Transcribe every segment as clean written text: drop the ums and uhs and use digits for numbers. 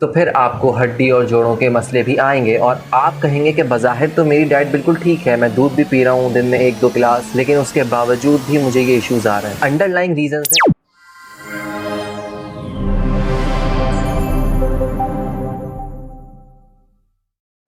तो फिर आपको हड्डी और जोड़ों के मसले भी आएंगे और आप कहेंगे कि बज़ाहिर तो मेरी डाइट बिल्कुल ठीक है, मैं दूध भी पी रहा हूँ दिन में 1-2 गिलास, लेकिन उसके बावजूद भी मुझे ये इश्यूज आ रहे हैं। अंडरलाइंग रीजंस हैं।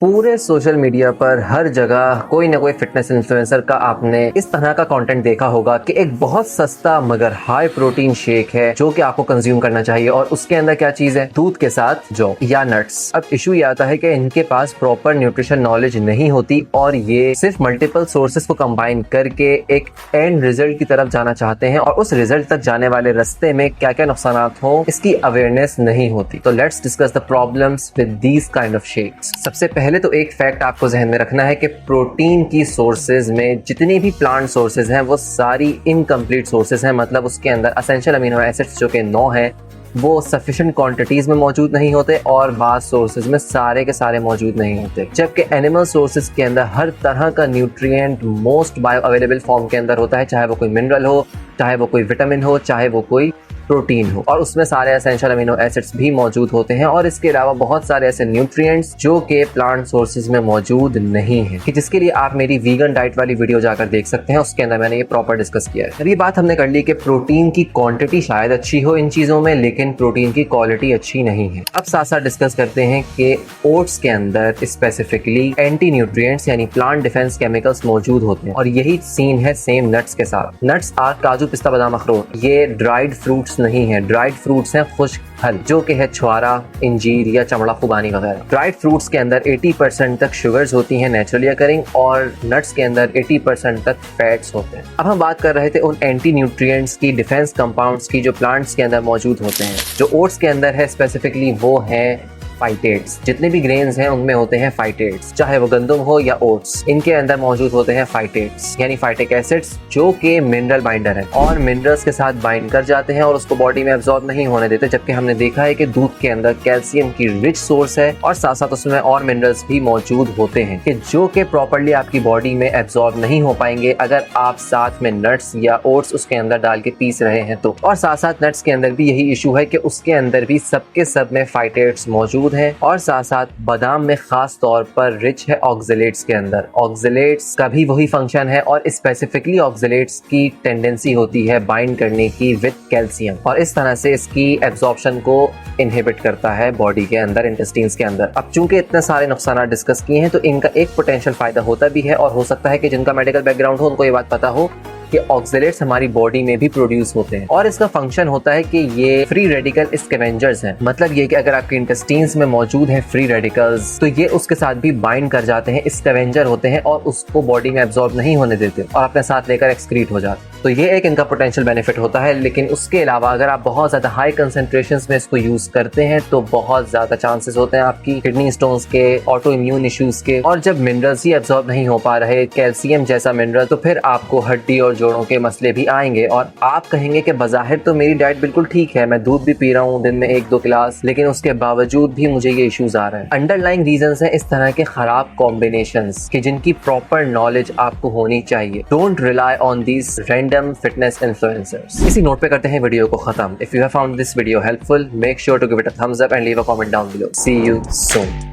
पूरे सोशल मीडिया पर हर जगह कोई ना कोई फिटनेस इन्फ्लुएंसर का आपने इस तरह का कंटेंट देखा होगा कि एक बहुत सस्ता मगर हाई प्रोटीन शेक है जो कि आपको कंज्यूम करना चाहिए, और उसके अंदर क्या चीज है, दूध के साथ जौ या नट्स। अब इशू ये आता है कि इनके पास प्रॉपर न्यूट्रिशन नॉलेज नहीं होती और ये सिर्फ मल्टीपल सोर्सेज को कंबाइन करके एक एंड रिजल्ट की तरफ जाना चाहते हैं, और उस रिजल्ट तक जाने वाले रास्ते में क्या क्या नुकसान हो इसकी अवेयरनेस नहीं होती। तो let's discuss the problems with these kind of shakes. सबसे पहले तो एक फैक्ट आपको जहन में रखना है कि प्रोटीन की सोर्सेज में जितनी भी प्लांट सोर्सेज हैं वो सारी इनकम्प्लीट सोर्सेज हैं। मतलब उसके अंदर एसेंशियल अमीनो एसिड्स जो कि 9 हैं वो सफिशिएंट क्वांटिटीज में मौजूद नहीं होते, और बास सोर्सेज में सारे के सारे मौजूद नहीं होते। जबकि एनिमल सोर्सेज के अंदर हर तरह का nutrient most bio available form के अंदर होता है, चाहे वो कोई मिनरल हो, चाहे वो कोई विटामिन हो, चाहे वो कोई प्रोटीन हो, और उसमें सारे एसेंशियल अमीनो एसिड्स भी मौजूद होते हैं। और इसके अलावा बहुत सारे ऐसे न्यूट्रिएंट्स जो कि प्लांट सोर्सेज में मौजूद नहीं है, कि जिसके लिए आप मेरी वीगन डाइट वाली वीडियो जाकर देख सकते हैं, उसके अंदर मैंने ये प्रॉपर डिस्कस किया है। अभी बात हमने कर ली कि प्रोटीन की क्वांटिटी शायद अच्छी हो इन चीजों में, लेकिन प्रोटीन की क्वालिटी अच्छी नहीं है। अब साथ साथ डिस्कस करते हैं कि ओट्स के अंदर स्पेसिफिकली एंटी न्यूट्रिएंट्स यानी प्लांट डिफेंस केमिकल्स मौजूद होते हैं, और यही सीन है सेम नट्स के साथ। नट्स आर काजू, पिस्ता, बादाम, अखरोट, ये ड्राइड फ्रूट्स नहीं है। ड्राइड फ्रूट्स हैं खुश्क फल, जो कि है छुआरा, इंजीर या चमड़ा खुबानी वगैरह। ड्राइड फ्रूट्स के अंदर 80% तक शुगर्स होती हैं नेचुरली अकरिंग, और नट्स के अंदर 80% तक फैट्स होते हैं। अब हम बात कर रहे थे उन एंटी न्यूट्रिएंट्स की, डिफेंस कंपाउंड्स की, जो प्लांट्स के अंदर मौजूद होते हैं। जो ओट्स के अंदर है स्पेसिफिकली वो है फाइटेट्स। जितने भी ग्रेन्स हैं उनमें होते हैं फाइटेट्स, चाहे वो गंदम हो या ओट्स, इनके अंदर मौजूद होते हैं फाइटेट्स यानी फाइटिक एसिड्स, जो कि मिनरल बाइंडर है और मिनरल्स के साथ बाइंड कर जाते हैं और उसको बॉडी में एब्जॉर्ब नहीं होने देते। जबकि हमने देखा है कि दूध के अंदर कैल्शियम की रिच सोर्स है, और साथ साथ उसमें और मिनरल्स भी मौजूद होते हैं कि जो कि प्रॉपर्ली आपकी बॉडी में एब्जॉर्ब नहीं हो पाएंगे अगर आप साथ में नट्स या ओट्स उसके अंदर डाल के पीस रहे हैं तो। और साथ साथ नट्स के अंदर भी यही इशू है कि उसके अंदर भी सबके सब में फाइटेट्स मौजूद है, और साथ साथ बादाम में खास तौर पर रिच है ऑक्सलेट्स के अंदर। ऑक्सलेट्स का भी वही फंक्शन है, और स्पेसिफिकली ऑक्सलेट्स की टेंडेंसी होती है बाइंड करने की विद कैल्शियम, और इस तरह से इसकी एब्जॉर्प्शन को इनहिबिट करता है बॉडी के अंदर, इंटेस्टाइन्स के अंदर। अब चूंकि इतने सारे नुकसान डिस्कस किए हैं तो इनका एक पोटेंशियल फायदा होता भी है, और हो सकता है कि जिनका मेडिकल बैकग्राउंड हो उनको ये बात पता हो कि ऑक्सलेट्स हमारी बॉडी में भी प्रोड्यूस होते हैं, और इसका फंक्शन होता है कि ये फ्री रेडिकल स्कैवेंजर्स हैं। मतलब ये कि अगर आपके इंटेस्टाइन्स में मौजूद हैं फ्री रेडिकल्स तो ये उसके साथ भी बाइंड कर जाते हैं, स्कैवेंजर होते हैं, और उसको बॉडी में एब्जॉर्ब नहीं होने देते और अपने साथ लेकर एक्सक्रीट हो जाते। तो ये एक इनका पोटेंशियल बेनिफिट होता है। लेकिन उसके अलावा अगर आप बहुत ज्यादा हाई कंसेंट्रेशंस में इसको यूज करते हैं तो बहुत ज्यादा चांसेस होते हैं आपकी किडनी स्टोन्स के, ऑटो इम्यून इश्यूज के, और जब मिनरल्स ही एब्जॉर्ब नहीं हो पा रहे, कैल्शियम जैसा मिनरल, तो फिर आपको हड्डी और जोड़ों के मसले भी आएंगे, और आप कहेंगे कि बज़ाहिर तो मेरी डाइट बिल्कुल ठीक है, मैं दूध भी पी रहा हूँ दिन में 1-2 गिलास, लेकिन उसके बावजूद भी मुझे ये इश्यूज आ रहे हैं। अंडरलाइंग रीजंस हैं इस तरह के खराब कॉम्बिनेशंस कि जिनकी प्रॉपर नॉलेज आपको होनी चाहिए। Don't rely on these random fitness influencers. इसी नोट पे करते हैं वीडियो को खत्म। If you have found this video helpful, make sure to give it a thumbs up and leave a comment down below. See you soon.